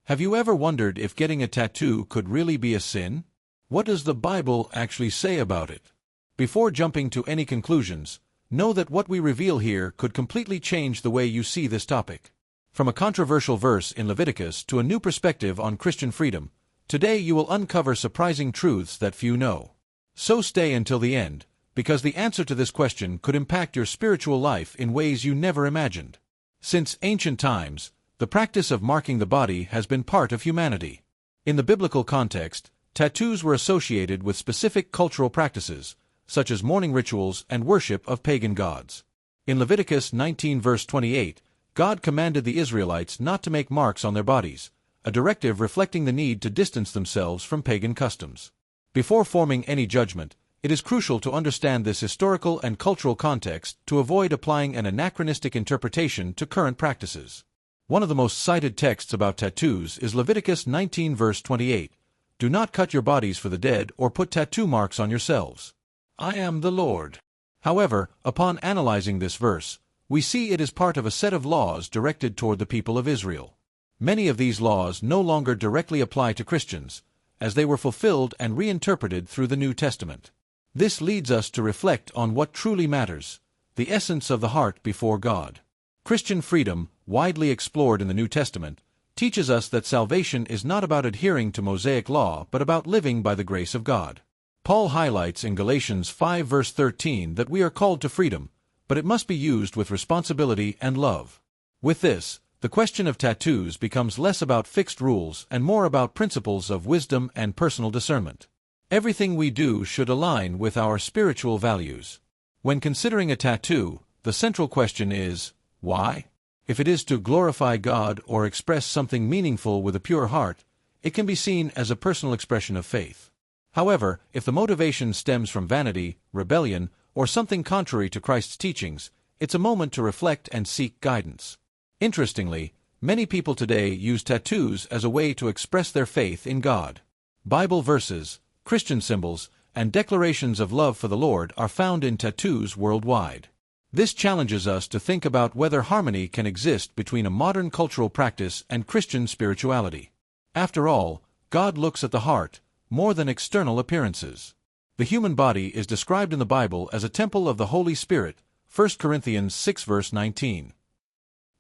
Have you ever wondered if getting a tattoo could really be a sin? What does the Bible actually say about it? Before jumping to any conclusions, know that what we reveal here could completely change the way you see this topic. From a controversial verse in Leviticus to a new perspective on Christian freedom, today you will uncover surprising truths that few know. So stay until the end, because the answer to this question could impact your spiritual life in ways you never imagined. Since ancient times, the practice of marking the body has been part of humanity. In the biblical context, tattoos were associated with specific cultural practices, such as mourning rituals and worship of pagan gods. In Leviticus 19 verse 28, God commanded the Israelites not to make marks on their bodies, a directive reflecting the need to distance themselves from pagan customs. Before forming any judgment, it is crucial to understand this historical and cultural context to avoid applying an anachronistic interpretation to current practices. One of the most cited texts about tattoos is Leviticus 19 verse 28. Do not cut your bodies for the dead or put tattoo marks on yourselves. I am the Lord. However, upon analyzing this verse, we see it is part of a set of laws directed toward the people of Israel. Many of these laws no longer directly apply to Christians, as they were fulfilled and reinterpreted through the New Testament. This leads us to reflect on what truly matters, the essence of the heart before God. Christian freedom, widely explored in the New Testament, teaches us that salvation is not about adhering to Mosaic law but about living by the grace of God. Paul highlights in Galatians 5 verse 13 that we are called to freedom, but it must be used with responsibility and love. With this, the question of tattoos becomes less about fixed rules and more about principles of wisdom and personal discernment. Everything we do should align with our spiritual values. When considering a tattoo, the central question is, why? If it is to glorify God or express something meaningful with a pure heart, it can be seen as a personal expression of faith. However, if the motivation stems from vanity, rebellion, or something contrary to Christ's teachings, it's a moment to reflect and seek guidance. Interestingly, many people today use tattoos as a way to express their faith in God. Bible verses, Christian symbols, and declarations of love for the Lord are found in tattoos worldwide. This challenges us to think about whether harmony can exist between a modern cultural practice and Christian spirituality. After all, God looks at the heart, more than external appearances. The human body is described in the Bible as a temple of the Holy Spirit, 1 Corinthians 6 verse 19.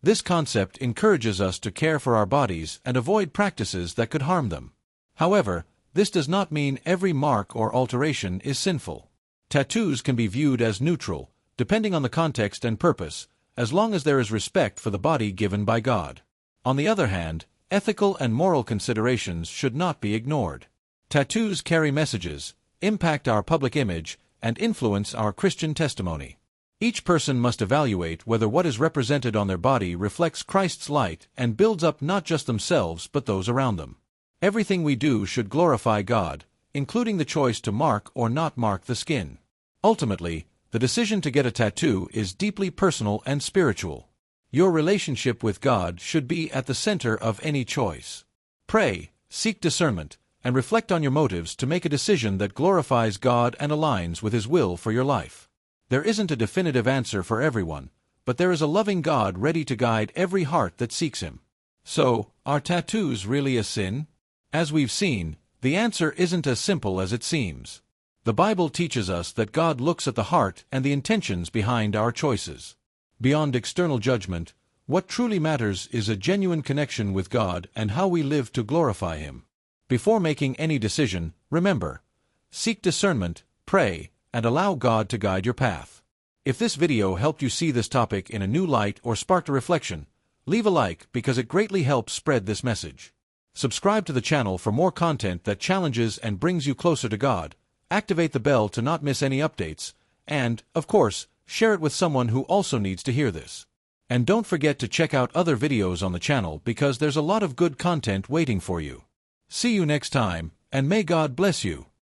This concept encourages us to care for our bodies and avoid practices that could harm them. However, this does not mean every mark or alteration is sinful. Tattoos can be viewed as neutral, depending on the context and purpose, as long as there is respect for the body given by God. On the other hand, ethical and moral considerations should not be ignored. Tattoos carry messages, impact our public image, and influence our Christian testimony. Each person must evaluate whether what is represented on their body reflects Christ's light and builds up not just themselves but those around them. Everything we do should glorify God, including the choice to mark or not mark the skin. Ultimately, the decision to get a tattoo is deeply personal and spiritual. Your relationship with God should be at the center of any choice. Pray, seek discernment, and reflect on your motives to make a decision that glorifies God and aligns with His will for your life. There isn't a definitive answer for everyone, but there is a loving God ready to guide every heart that seeks Him. So, are tattoos really a sin? As we've seen, the answer isn't as simple as it seems. The Bible teaches us that God looks at the heart and the intentions behind our choices. Beyond external judgment, what truly matters is a genuine connection with God and how we live to glorify Him. Before making any decision, remember, seek discernment, pray, and allow God to guide your path. If this video helped you see this topic in a new light or sparked a reflection, leave a like because it greatly helps spread this message. Subscribe to the channel for more content that challenges and brings you closer to God. Activate the bell to not miss any updates, and, of course, share it with someone who also needs to hear this. And don't forget to check out other videos on the channel because there's a lot of good content waiting for you. See you next time, and may God bless you.